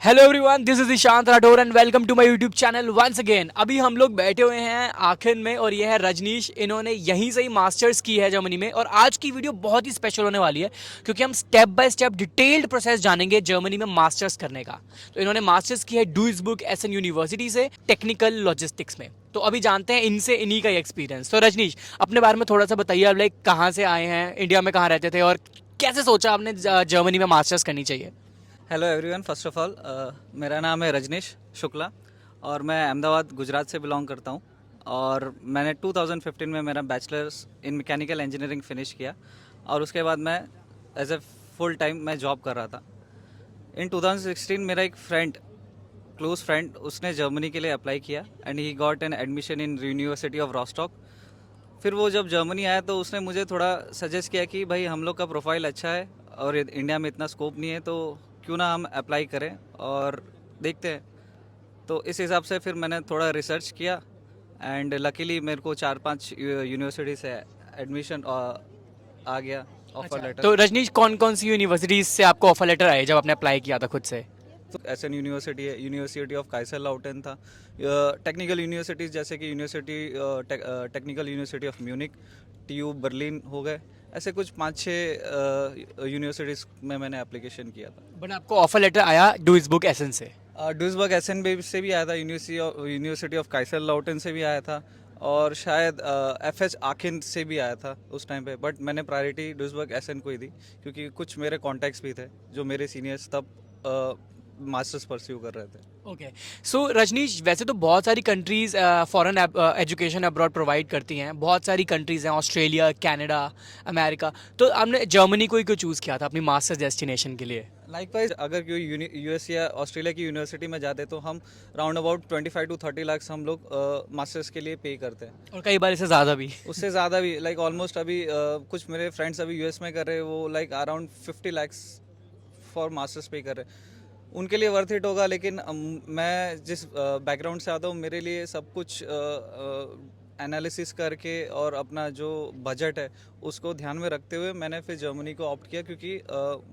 Hello everyone, this is Ishant Rathore and welcome to my YouTube channel once again. अभी हम लोग बैठे हुए हैं आखिर में और ये है रजनीश। इन्होंने यहीं से ही मास्टर्स की है जर्मनी में। और आज की वीडियो बहुत ही स्पेशल होने वाली है क्योंकि हम step by step detailed process जानेंगे जर्मनी में मास्टर्स करने का। तो इन्होंने मास्टर्स की है डुइसबुर्ग एसन यूनिवर्सिटी से टेक्निकल लॉजिस्टिक्स में। तो अभी जानते हैं इनसे इन्हीं का एक्सपीरियंस। तो रजनीश, अपने बारे में थोड़ा सा बताइए। आप लाइक कहाँ से आए हैं, इंडिया में कहाँ रहते थे और कैसे सोचा आपने जर्मनी में मास्टर्स करनी चाहिए। Hello everyone, first of all मेरा नाम है रजनीश शुक्ला और मैं अहमदाबाद गुजरात से बिलोंग करता हूँ। और मैंने 2015 में मेरा bachelors in mechanical engineering finish किया और उसके बाद मैं एज ए फुल टाइम मैं जॉब कर रहा था। इन 2016 मेरा एक फ्रेंड, क्लोज फ्रेंड, उसने जर्मनी के लिए अप्लाई किया and he got an admission in university of Rostock. फिर वो जब जर्मनी आया तो उसने मुझे थोड़ा सजेस्ट किया कि भाई हम लोग का प्रोफाइल अच्छा है और इंडिया में इतना स्कोप नहीं है, तो क्यों ना हम अप्लाई करें और देखते हैं। तो इस हिसाब से फिर मैंने थोड़ा रिसर्च किया एंड लकीली मेरे को 4-5 यूनिवर्सिटी से एडमिशन आ गया, ऑफर अच्छा, लेटर। तो रजनीश कौन कौन सी यूनिवर्सिटीज से आपको ऑफर लेटर आए जब आपने अप्लाई किया था खुद से। तो एसएन यूनिवर्सिटी है, यूनिवर्सिटी ऑफ काइसर लाउटेन था, टेक्निकल यूनिवर्सिटीज़ जैसे कि technical university of Munich, TU Berlin हो गए। ऐसे कुछ 5-6 यूनिवर्सिटीज़ में मैंने एप्लीकेशन किया था। बट आपको ऑफर लेटर आया डुइसबुर्ग एसेंस से। डुइसबर्ग एसएन से भी आया था, यूनिवर्सिटी ऑफ काइसर लाउटेन से भी आया था और शायद एफएच आखिन से भी आया था उस टाइम पे। बट मैंने प्रायोरिटी डुइसबर्ग एसएन को ही दी क्योंकि कुछ मेरे कॉन्टैक्ट्स भी थे जो मेरे सीनियर्स तब मास्टर्स परस्यू कर रहे थे। ओके, सो रजनीश, वैसे तो बहुत सारी countries foreign education abroad provide करती हैं। बहुत सारी कंट्रीज हैं, ऑस्ट्रेलिया, कनाडा, अमेरिका। तो आपने जर्मनी को ही क्यों चूज़ किया था अपनी मास्टर्स डेस्टिनेशन के लिए। लाइकवाइज अगर कोई यूएस या ऑस्ट्रेलिया की यूनिवर्सिटी में जाते तो हम राउंड अबाउट 25 to 30 लाख हम लोग मास्टर्स के लिए पे करते हैं। और कई बार इससे ज़्यादा भी। उससे ज़्यादा भी, लाइक ऑलमोस्ट अभी कुछ मेरे फ्रेंड्स अभी यूएस में कर रहे हैं, वो like around 50 lakhs for masters पे कर रहे हैं। उनके लिए वर्थ इट होगा, लेकिन मैं जिस बैकग्राउंड से आता हूँ मेरे लिए सब कुछ एनालिसिस करके और अपना जो बजट है उसको ध्यान में रखते हुए मैंने फिर जर्मनी को ऑप्ट किया क्योंकि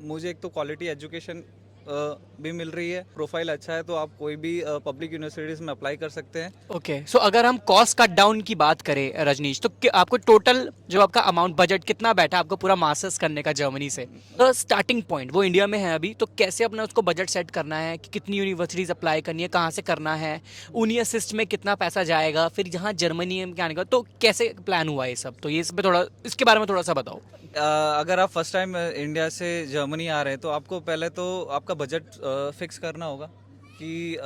मुझे एक तो क्वालिटी एजुकेशन भी मिल रही है, प्रोफाइल अच्छा है, तो आप कोई भी पब्लिक यूनिवर्सिटीज़ में अप्लाई कर सकते हैं। ओके, सो अगर हम कॉस्ट कट डाउन की बात करें रजनीश, तो आपको टोटल जो आपका अमाउंट बजट कितना बैठा आपको पूरा मास्टर्स करने का जर्मनी से। तो स्टार्टिंग पॉइंट वो इंडिया में है अभी, तो कैसे अपना उसको बजट सेट करना है कि कितनी यूनिवर्सिटीज़ अप्लाई करनी है, कहाँ से करना है, ऊनी असिस्ट में कितना पैसा जाएगा, फिर यहाँ जर्मनी में क्या आने का, तो कैसे प्लान हुआ ये सब। तो ये इस पे थोड़ा, इसके बारे में थोड़ा सा बताओ। अगर आप फर्स्ट टाइम इंडिया से जर्मनी आ रहे हैं तो आपको पहले तो आपका बजट फिक्स करना होगा कि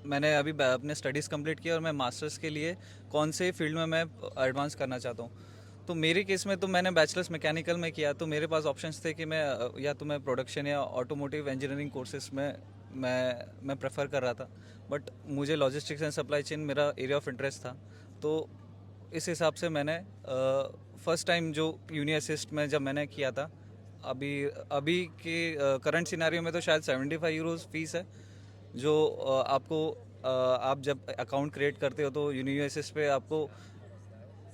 मैंने अभी अपने स्टडीज़ कंप्लीट किया और मैं मास्टर्स के लिए कौन से फील्ड में मैं एडवांस करना चाहता हूँ। तो मेरे केस में तो मैंने बैचलर्स मैकेनिकल में किया, तो मेरे पास ऑप्शंस थे कि मैं या तो मैं प्रोडक्शन या ऑटोमोटिव इंजीनियरिंग कोर्सेज में मैं प्रेफर कर रहा था। बट मुझे लॉजिस्टिक्स एंड सप्लाई चेन मेरा एरिया ऑफ इंटरेस्ट था, तो इस हिसाब से मैंने फर्स्ट टाइम जो यूनी असिस्ट में जब मैंने किया था, अभी अभी के करंट सिनेरियो में तो शायद 75 यूरोज़ फीस है जो आप जब अकाउंट क्रिएट करते हो तो यूनी असिस्ट पे आपको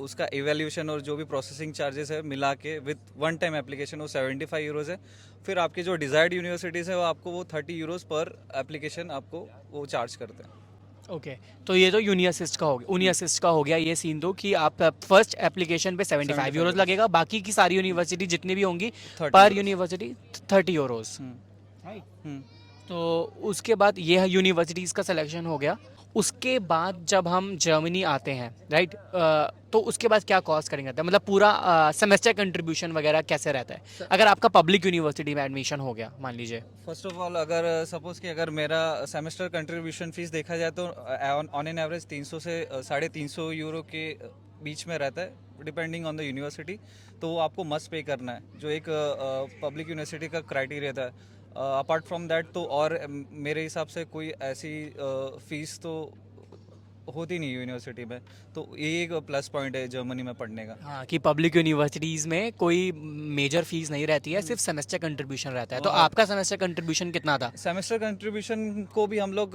उसका एवेल्यूशन और जो भी प्रोसेसिंग चार्जेस है मिला के विथ वन टाइम एप्लीकेशन वो 75 यूरोज़ है। फिर आपकी जो डिज़ायर्ड यूनिवर्सिटीज़ है वो आपको वो 30 यूरोज़ पर एप्लीकेशन आपको वो चार्ज करते हैं। ओके, तो ये तो यूनी असिस्ट का हो गया, ऊनी असिस्ट का हो गया ये सीन। तो कि आप फर्स्ट एप्लीकेशन पे 75 यूरोज 75 लगेगा, बाकी की सारी यूनिवर्सिटी जितनी भी होंगी 30 पर यूरोज़। University 30 euros. हम्म। तो उसके बाद ये यूनिवर्सिटीज़ का सिलेक्शन हो गया। उसके बाद जब हम जर्मनी आते हैं, राइट, तो उसके बाद क्या कॉस्ट करेंगे, मतलब पूरा सेमेस्टर कंट्रीब्यूशन वगैरह कैसे रहता है अगर आपका पब्लिक यूनिवर्सिटी में एडमिशन हो गया मान लीजिए। फर्स्ट ऑफ ऑल अगर सपोज कि अगर मेरा सेमेस्टर कंट्रीब्यूशन फीस देखा जाए तो ऑन एन एवरेज 300 से 350 यूरो के बीच में रहता है, डिपेंडिंग ऑन द यूनिवर्सिटी। तो वो आपको मस्ट पे करना है, जो एक पब्लिक यूनिवर्सिटी का क्राइटेरिया था। अपार्ट फ्रॉम दैट तो और मेरे हिसाब से कोई ऐसी फीस तो होती नहीं यूनिवर्सिटी में। तो ये एक प्लस पॉइंट है जर्मनी में पढ़ने का। हाँ, कि पब्लिक यूनिवर्सिटीज़ में कोई मेजर फीस नहीं रहती है, सिर्फ सेमेस्टर कंट्रीब्यूशन रहता है। तो और आपका सेमेस्टर कंट्रीब्यूशन कितना था। सेमेस्टर कंट्रीब्यूशन को भी हम लोग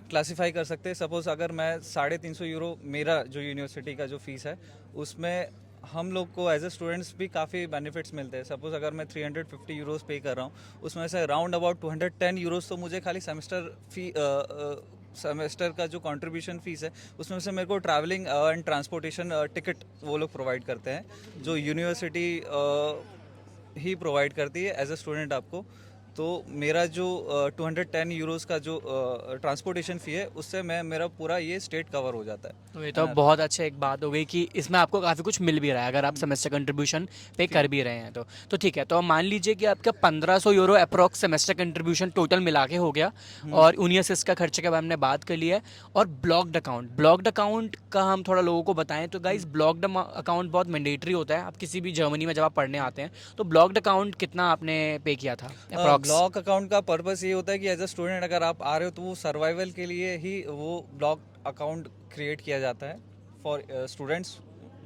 क्लासिफाई कर सकते हैं। सपोज अगर मैं 350 यूरो मेरा जो यूनिवर्सिटी का जो फीस है उसमें हम लोग को एज ए स्टूडेंट्स भी काफ़ी बेनिफिट्स मिलते हैं। सपोज अगर मैं 350 यूरोस पे कर रहा हूँ, उसमें से राउंड अबाउट 210 यूरोस तो मुझे खाली सेमेस्टर का जो कंट्रीब्यूशन फीस है उसमें से मेरे को ट्रैवलिंग एंड ट्रांसपोर्टेशन टिकट वो लोग प्रोवाइड करते हैं, जो यूनिवर्सिटी ही प्रोवाइड करती है एज ए स्टूडेंट आपको। तो मेरा जो 210 यूरोस का जो ट्रांसपोर्टेशन फ़ी है, उससे मेरा पूरा ये स्टेट कवर हो जाता है। तो ये तो बहुत अच्छा एक बात हो गई कि इसमें आपको काफ़ी कुछ मिल भी रहा है अगर आप सेमेस्टर कंट्रीब्यूशन पे कर भी रहे हैं तो ठीक है। तो मान लीजिए कि आपका 1500 euro approx semester contribution total मिला के हो गया और यूनिवर्सिटी का खर्चे के बारे में हमने बात कर लिया है। और ब्लॉक्ड अकाउंट का हम थोड़ा लोगों को बताएं तो गाइज ब्लॉक्ड अकाउंट बहुत मैंडेटरी होता है। आप किसी भी जर्मनी में जब आप पढ़ने आते हैं तो ब्लॉक्ड अकाउंट कितना आपने पे किया था अप्रॉक्स? ब्लॉक अकाउंट का पर्पस ये होता है कि एज अ स्टूडेंट अगर आप आ रहे हो तो वो सर्वाइवल के लिए ही वो ब्लॉक अकाउंट क्रिएट किया जाता है फॉर स्टूडेंट्स,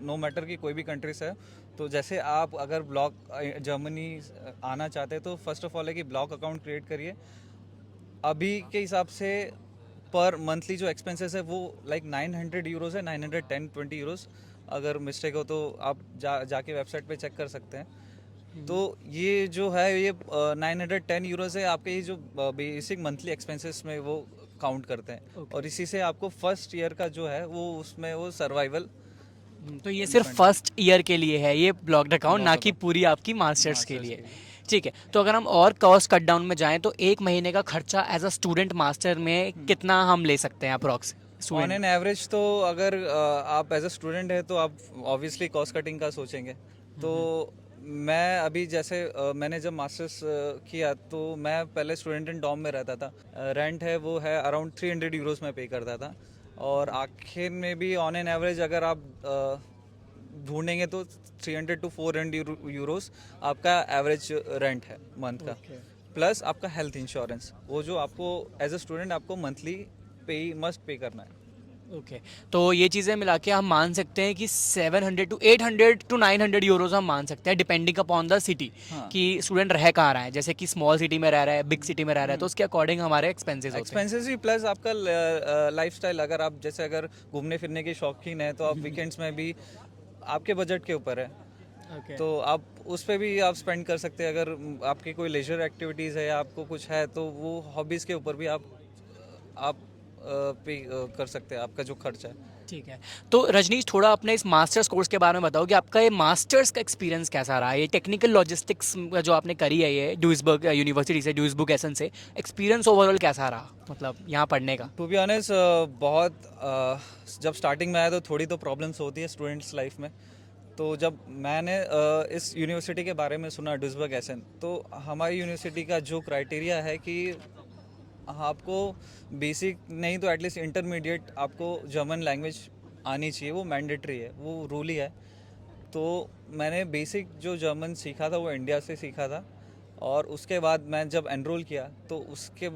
नो मैटर कि कोई भी कंट्री से है। तो जैसे आप अगर ब्लॉक जर्मनी आना चाहते हैं तो फर्स्ट ऑफ ऑल है कि ब्लॉक अकाउंट क्रिएट करिए। अभी के हिसाब से पर मंथली जो एक्सपेंसेस है वो लाइक 900 यूरोज़ है, 910-20 यूरोज़। अगर मिस्टेक हो तो आप जाके वेबसाइट पे चेक कर सकते हैं। तो ये जो है ये 910 यूरोज़ है, आपके ये जो बेसिक मंथली एक्सपेंसेस में वो काउंट करते हैं। और इसी से आपको फर्स्ट ईयर का जो है वो उसमें वो सर्वाइवल। तो ये सिर्फ फर्स्ट ईयर के लिए है ये ब्लॉक्ड अकाउंट, ना कि पूरी आपकी मास्टर्स के लिए। ठीक है। तो अगर हम और कॉस्ट कट डाउन में जाएं तो एक महीने का खर्चा एज अ स्टूडेंट मास्टर में कितना हम ले सकते हैं अप्रॉक्स? ऑन एन एवरेज तो अगर आप एज अ स्टूडेंट है तो आप ऑब्वियसली कॉस्ट कटिंग का सोचेंगे। तो मैं अभी जैसे मैंने जब मास्टर्स किया तो मैं पहले स्टूडेंट इन डॉम में रहता था। रेंट है वो है अराउंड 300 यूरोस में पे करता था। और आखिर में भी ऑन एन एवरेज अगर आप ढूंढेंगे तो 300 to 400 यूरोस आपका एवरेज रेंट है मंथ का। प्लस आपका हेल्थ इंश्योरेंस, वो जो आपको एज अ स्टूडेंट आपको मंथली मस्ट पे करना है। ओके। तो ये चीज़ें मिला के हम मान सकते हैं कि 700 to 800 to 900 यूरोज हम मान सकते हैं डिपेंडिंग अपॉन द सिटी कि स्टूडेंट रह कहाँ रहा है। जैसे कि स्मॉल सिटी में रह रहा है, बिग सिटी में रह रहा है, तो उसके अकॉर्डिंग हमारे एक्सपेंसेस ही प्लस आपका लाइफस्टाइल। अगर आप जैसे अगर घूमने फिरने के शौकीन है तो आप वीकेंड्स में भी आपके बजट के ऊपर है। तो आप उस पर भी आप स्पेंड कर सकते हैं। अगर आपकी कोई लेजर एक्टिविटीज़ है, आपको कुछ है, तो वो हॉबीज़ के ऊपर भी आप पे कर सकते हैं आपका जो खर्चा है। ठीक है। तो रजनीश थोड़ा अपने इस मास्टर्स कोर्स के बारे में बताओ कि आपका ये मास्टर्स का एक्सपीरियंस कैसा रहा है? ये टेक्निकल लॉजिस्टिक्स जो आपने करी है ये ड्यूइसबर्ग यूनिवर्सिटी से, ड्यूइसबर्ग एसन से, एक्सपीरियंस ओवरऑल कैसा रहा मतलब यहाँ पढ़ने का? टू बी ऑनेस्ट बहुत जब स्टार्टिंग में आया तो थोड़ी तो प्रॉब्लम्स होती है स्टूडेंट्स लाइफ में। तो जब मैंने इस यूनिवर्सिटी के बारे में सुना ड्यूइसबर्ग एसन, तो हमारी यूनिवर्सिटी का जो क्राइटेरिया है कि आपको बेसिक नहीं तो एटलीस्ट इंटरमीडिएट आपको जर्मन लैंग्वेज आनी चाहिए, वो मैंडेटरी है, वो रूल ही है। तो मैंने बेसिक जो जर्मन सीखा था वो इंडिया से सीखा था। और उसके बाद मैं जब एनरोल किया तो उसके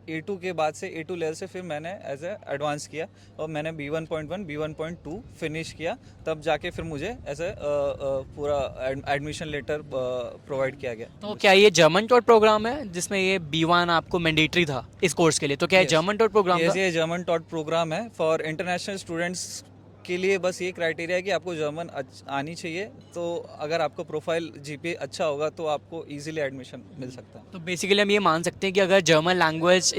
A2 के बाद से A2 लेवल से फिर मैंने एज ए एडवांस किया और मैंने B1.1 B1.2 फिनिश किया। तब जाके फिर मुझे एज ए पूरा एडमिशन लेटर प्रोवाइड किया गया। तो क्या ये जर्मन टॉट प्रोग्राम है जिसमें ये B1 आपको मैंडेटरी था इस कोर्स के लिए? तो क्या ये जर्मन टॉट प्रोग्राम था? ये जर्मन टॉट प्रोग्राम है फॉर इंटरनेशनल स्टूडेंट्स के लिए। बस ये क्राइटेरिया है कि आपको जर्मन आनी चाहिए। तो अगर आपको प्रोफाइल GPA अच्छा होगा तो आपको इजीली एडमिशन मिल सकता है। तो बेसिकली हम ये मान सकते हैं कि अगर जर्मन लैंग्वेज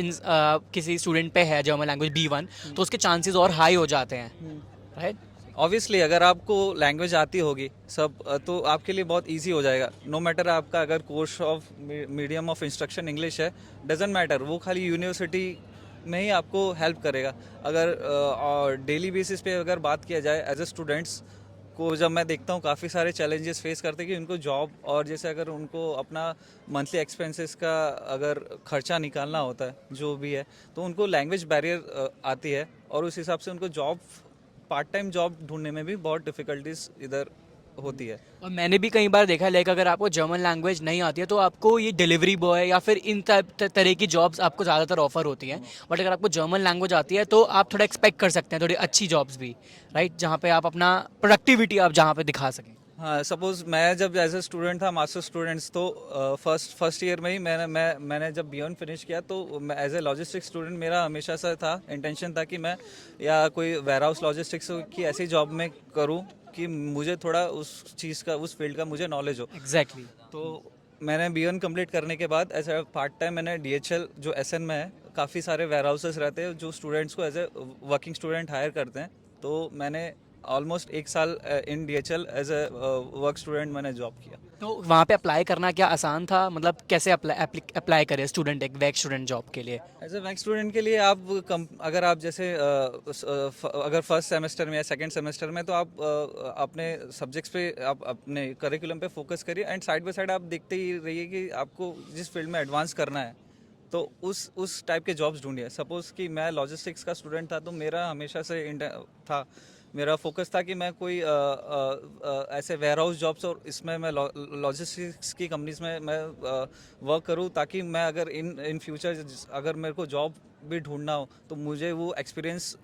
किसी स्टूडेंट पे है, जर्मन लैंग्वेज B1, तो उसके चांसेस और हाई हो जाते हैं, राइट? ऑब्वियसली अगर आपको लैंग्वेज आती होगी सब तो आपके लिए बहुत इजी हो जाएगा। नो मैटर आपका अगर course of medium of instruction English है, डजेंट मैटर, वो खाली यूनिवर्सिटी में ही आपको हेल्प करेगा। अगर डेली बेसिस पे अगर बात किया जाए एज ए स्टूडेंट्स को, जब मैं देखता हूँ काफ़ी सारे चैलेंजेस फेस करते हैं कि उनको जॉब और जैसे अगर उनको अपना मंथली एक्सपेंसेस का अगर खर्चा निकालना होता है जो भी है, तो उनको लैंग्वेज बैरियर आती है और उस हिसाब से उनको जॉब, पार्ट टाइम जॉब ढूंढने में भी बहुत डिफ़िकल्टीज इधर होती है। और मैंने भी कई बार देखा है लाइक अगर आपको जर्मन लैंग्वेज नहीं आती है तो आपको ये डिलीवरी बॉय या फिर इन तरह की जॉब्स आपको ज़्यादातर ऑफर होती हैं। बट अगर आपको जर्मन लैंग्वेज आती है तो आप थोड़ा एक्सपेक्ट कर सकते हैं थोड़ी अच्छी जॉब्स भी, राइट, जहाँ पे आप अपना प्रोडक्टिविटी आप जहाँ पे दिखा सकें। हाँ, सपोज मैं जब एज ए स्टूडेंट था मास्टर स्टूडेंट्स, तो फर्स्ट ईयर में ही मैंने जब B1 फिनिश किया तो एज ए लॉजिस्टिक्स स्टूडेंट मेरा हमेशा से था, इंटेंशन था कि मैं या कोई वेयर हाउस लॉजिस्टिक्स की ऐसी जॉब में करूँ कि मुझे थोड़ा उस चीज़ का, उस फील्ड का मुझे नॉलेज हो। एग्जैक्टली। तो मैंने B1 कंप्लीट करने के बाद एज ए पार्ट टाइम मैंने DHL जो SN में है, काफ़ी सारे वेयर हाउसेस रहते हैं जो स्टूडेंट्स को as a working student hire करते हैं। तो मैंने ऑलमोस्ट 1 साल in DHL as a work student मैंने जॉब किया। तो वहाँ पे अप्लाई करना क्या आसान था, मतलब कैसे अप्लाई करे स्टूडेंट, एक वैक स्टूडेंट जॉब के लिए? एज ए बैंक स्टूडेंट के लिए आप अगर आप जैसे अगर फर्स्ट सेमेस्टर में या सेकंड सेमेस्टर में, तो आप अपने सब्जेक्ट्स पे, आप अपने करिकुलम पे फोकस करिए एंड साइड बाय साइड आप देखते ही रहिए कि आपको जिस फील्ड में एडवांस करना है तो उस टाइप के जॉब्स ढूंढिए। सपोज़ कि मैं लॉजिस्टिक्स का स्टूडेंट था, तो मेरा हमेशा से था, मेरा फोकस था कि मैं कोई ऐसे वेयर हाउस जॉब्स और इसमें मैं लॉजिस्टिक्स की कंपनीज में मैं वर्क करूं, ताकि मैं अगर इन फ्यूचर अगर मेरे को जॉब भी ढूंढना हो तो मुझे वो एक्सपीरियंस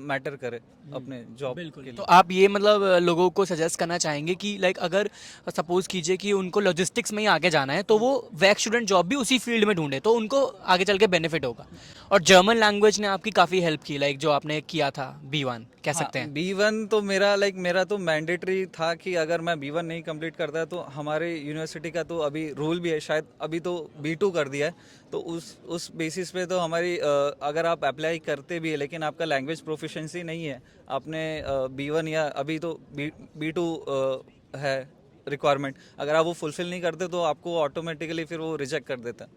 मैटर करे अपने जॉब के लिए। तो आप ये मतलब लोगों को सजेस्ट करना चाहेंगे कि लाइक अगर सपोज कीजिए कि उनको लॉजिस्टिक्स में ही आगे जाना है तो वो वैक स्टूडेंट जॉब भी उसी फील्ड में ढूंढे तो उनको आगे चल के बेनिफिट होगा। और जर्मन लैंग्वेज ने आपकी काफ़ी हेल्प की, लाइक जो आपने किया था B1 कह सकते हैं। B1 तो मेरा तो मैंडेटरी था कि अगर मैं B1 नहीं कंप्लीट करता तो हमारे यूनिवर्सिटी का तो अभी रूल भी है, शायद अभी तो B2 कर दिया है। तो उस बेसिस पे तो हमारी अगर आप अप्लाई करते भी है लेकिन आपका लैंग्वेज प्रोफिशिएंसी नहीं है, आपने B1 या अभी तो B2 है रिक्वायरमेंट, अगर आप वो फुलफिल नहीं करते तो आपको ऑटोमेटिकली फिर वो रिजेक्ट कर देता है।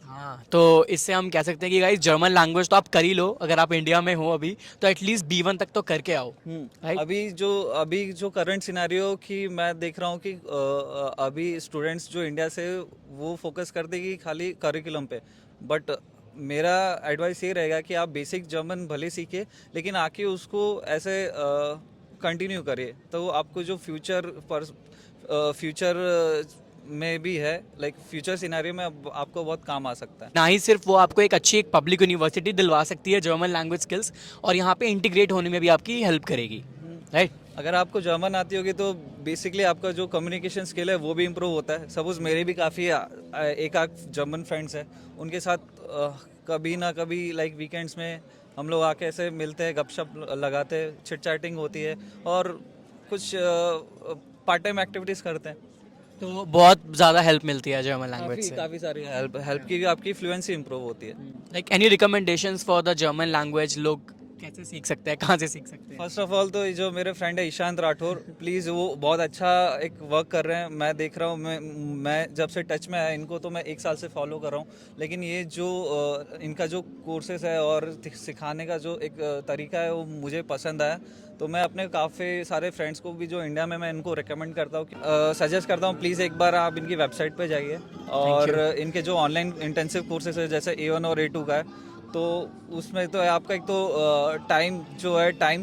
हाँ, तो इससे हम कह सकते हैं कि गाइस जर्मन लैंग्वेज तो आप कर ही लो, अगर आप इंडिया में हो अभी तो एटलीस्ट B1 तक तो करके आओ। राइट। अभी जो करंट सिनेरियो की मैं देख रहा हूँ कि अभी स्टूडेंट्स जो इंडिया से वो फोकस करते कि खाली करिकुलम पे, बट मेरा एडवाइस ये रहेगा कि आप बेसिक जर्मन भले सीखिए लेकिन आके उसको ऐसे कंटिन्यू करिए, तो आपको जो फ्यूचर में भी है, लाइक फ्यूचर सिनेरियो में आपको बहुत काम आ सकता है। ना ही सिर्फ वो आपको एक अच्छी एक पब्लिक यूनिवर्सिटी दिलवा सकती है जर्मन लैंग्वेज स्किल्स, और यहाँ पे इंटीग्रेट होने में भी आपकी हेल्प करेगी। राइट। अगर आपको जर्मन आती होगी तो बेसिकली आपका जो कम्युनिकेशन स्किल है वो भी इम्प्रूव होता है। सपोज मेरे भी काफ़ी एक आध जर्मन फ्रेंड्स हैं, उनके साथ कभी ना कभी लाइक वीकेंड्स में हम लोग आके ऐसे मिलते हैं, गपशप लगाते हैं, चिट चैटिंग होती है और कुछ पार्ट टाइम एक्टिविटीज़ करते हैं। तो बहुत ज़्यादा हेल्प मिलती है जर्मन लैंग्वेज से। काफ़ी सारी हेल्प की आपकी फ्लुएंसी इंप्रूव होती है। Like any recommendations for the German language, लोग कैसे सीख सकते हैं, कहाँ से सीख सकते हैं? फर्स्ट ऑफ ऑल तो ये जो मेरे फ्रेंड है ईशांत राठौर, प्लीज़ वो बहुत अच्छा एक वर्क कर रहे हैं। मैं देख रहा हूँ, मैं जब से टच में आया इनको तो मैं 1 साल से फॉलो कर रहा हूँ, लेकिन ये जो इनका जो कोर्सेज है और सिखाने का जो एक तरीका है वो मुझे पसंद आया। तो मैं अपने काफ़ी सारे फ्रेंड्स को भी जो इंडिया में, मैं इनको रिकमेंड करता हूँ, सजेस्ट करता हूँ, प्लीज़ एक बार आप इनकी वेबसाइट पे जाइए और इनके जो ऑनलाइन इंटेंसिव कोर्सेज है जैसे A1 और A2 का है, तो उसमें तो आपका एक तो टाइम जो है, टाइम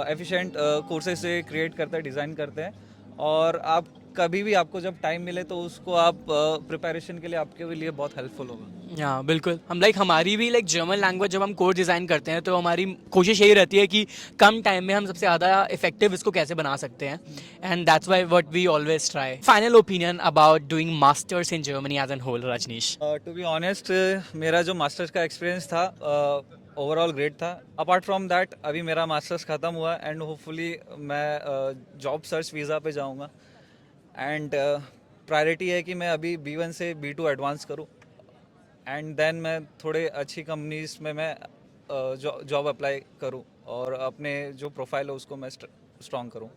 एफिशिएंट कोर्सेज से क्रिएट करते हैं, डिज़ाइन करते हैं, और आप कभी भी आपको जब टाइम मिले तो उसको आप प्रिपरेशन के लिए आपके लिए बहुत हेल्पफुल होगा। हाँ बिल्कुल, हमारी भी जर्मन लैंग्वेज जब हम कोर्स डिज़ाइन करते हैं तो हमारी कोशिश यही रहती है कि कम टाइम में हम सबसे ज़्यादा इफेक्टिव इसको कैसे बना सकते हैं, and that's why what we always try. Final opinion about doing masters in Germany as an whole, Rajnish? To be honest, मेरा जो मास्टर्स का एक्सपीरियंस था ओवरऑल ग्रेट था। अपार्ट फ्रॉम दैट अभी मेरा मास्टर्स ख़त्म हुआ एंड होपफुली मैं जॉब सर्च वीज़ा पे जाऊंगा, एंड प्रायोरिटी है कि मैं अभी B1 से B2 एडवांस करूं, एंड देन मैं थोड़े अच्छी कंपनीज में मैं जॉब अप्लाई करूं और अपने जो प्रोफाइल है उसको मैं स्ट्रॉन्ग करूं।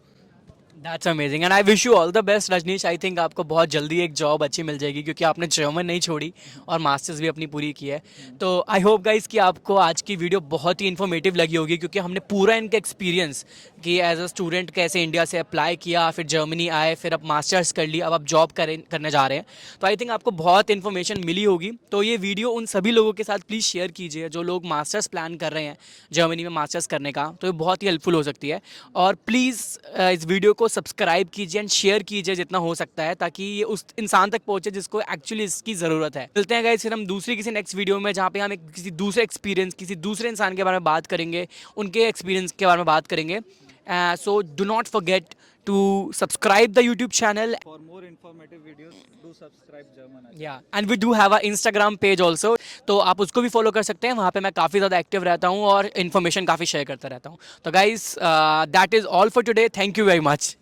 That's amazing and I wish you all the best Rajnish. I think आपको बहुत जल्दी एक जॉब अच्छी मिल जाएगी क्योंकि आपने जर्मन नहीं छोड़ी और मास्टर्स भी अपनी पूरी की है। तो आई होप गाइस कि आपको आज की वीडियो बहुत ही इन्फॉर्मेटिव लगी होगी, क्योंकि हमने पूरा इनका एक्सपीरियंस कि एज अ स्टूडेंट कैसे इंडिया से अप्लाई किया, फिर जर्मनी आए, फिर अब मास्टर्स कर ली, अब आप जॉब करने जा रहे हैं। तो आई थिंक आपको बहुत इन्फॉर्मेशन मिली होगी। तो ये वीडियो उन सभी लोगों के साथ प्लीज़ शेयर कीजिए जो लोग मास्टर्स प्लान कर रहे हैं जर्मनी में मास्टर्स करने का, तो ये बहुत ही हेल्पफुल हो सकती है। और प्लीज़ इस वीडियो को सब्सक्राइब कीजिए एंड शेयर कीजिए जितना हो सकता है, ताकि ये उस इंसान तक पहुंचे जिसको एक्चुअली इसकी ज़रूरत है। मिलते हैं गाइस फिर हम दूसरी किसी नेक्स्ट वीडियो में, जहाँ पे हम किसी दूसरे एक्सपीरियंस, किसी दूसरे इंसान के बारे में बात करेंगे, उनके एक्सपीरियंस के बारे में बात करेंगे। So do not forget to subscribe the YouTube channel. For more informative videos, do subscribe German. Yeah, and we do have a Instagram page also. तो आप उसको भी फॉलो कर सकते हैं, वहाँ पे मैं काफ़ी ज़्यादा एक्टिव रहता हूँ और इन्फॉर्मेशन काफ़ी शेयर करता रहता हूँ. तो guys that is all for today. Thank you very much.